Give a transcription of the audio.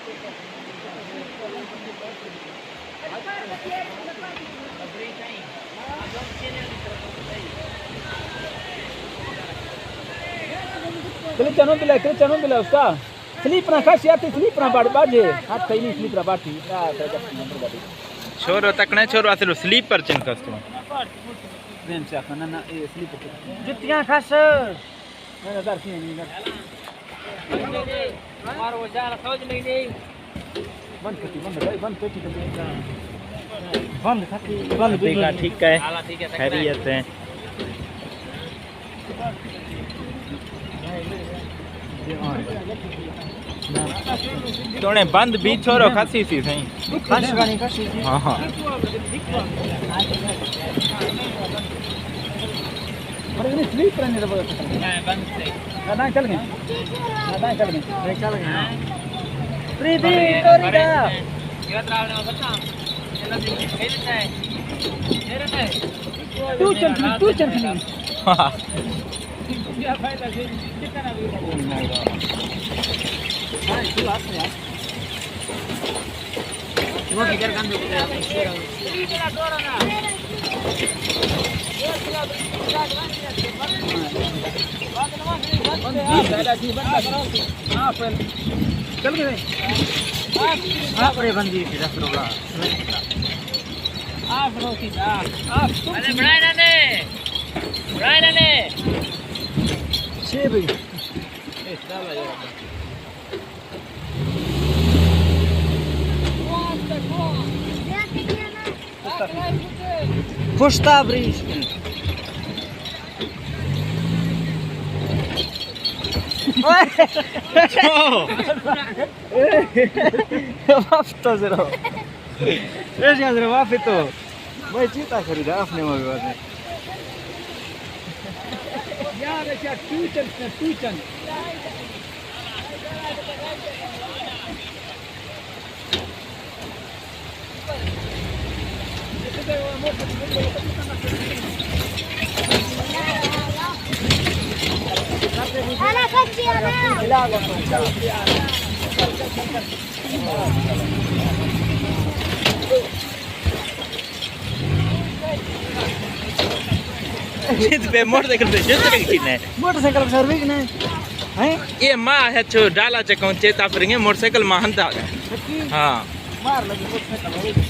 Kelly bila usta. Slip na kasih hati slip na baje. Hat ini slip na baji. Ya, terjadi nomor tadi. छोरो तकने छोरो आते sleeper चिन कस्तो Nen siapa nana slip. जुतियां खस Mana dar sini ni. मारो jar समझ नहीं नहीं बंद करती बंद खाती बंद देखा ठीक है हाला ठीक है खैरियत है तोने बंद भी छोरो खासी सी सही खस गानी खस हां हां अरे ini slip रहने दे बस. बंद से Nadang चल गए. नहीं चल गए. प्रीति तोरीदा ये त्रावने बता चला दिन खेलता है मेरे में तू चल. क्या फायदा से कितना भी हां तू आते यार वो किधर काम दे तेरा डोरा ना चल गए. आप रे बंदी थी 10 रुपया आप रोकी दा आप अरे बढ़ाए ना ने 6 भाई. Pusta bris. Maaf to zero. Jangan zero maaf itu. Mau cerita kerja apa nih mau buatnya? Ya ada siapa tujuan. Anak kecil जित पे मोटरसाइकिल पे जित के किने मोटरसाइकिल सर्विस ने हैं ये मां है छो डाला चकौ चेता फिरेंगे मोटरसाइकिल मां हंता हां मार लगी मोटरसाइकिल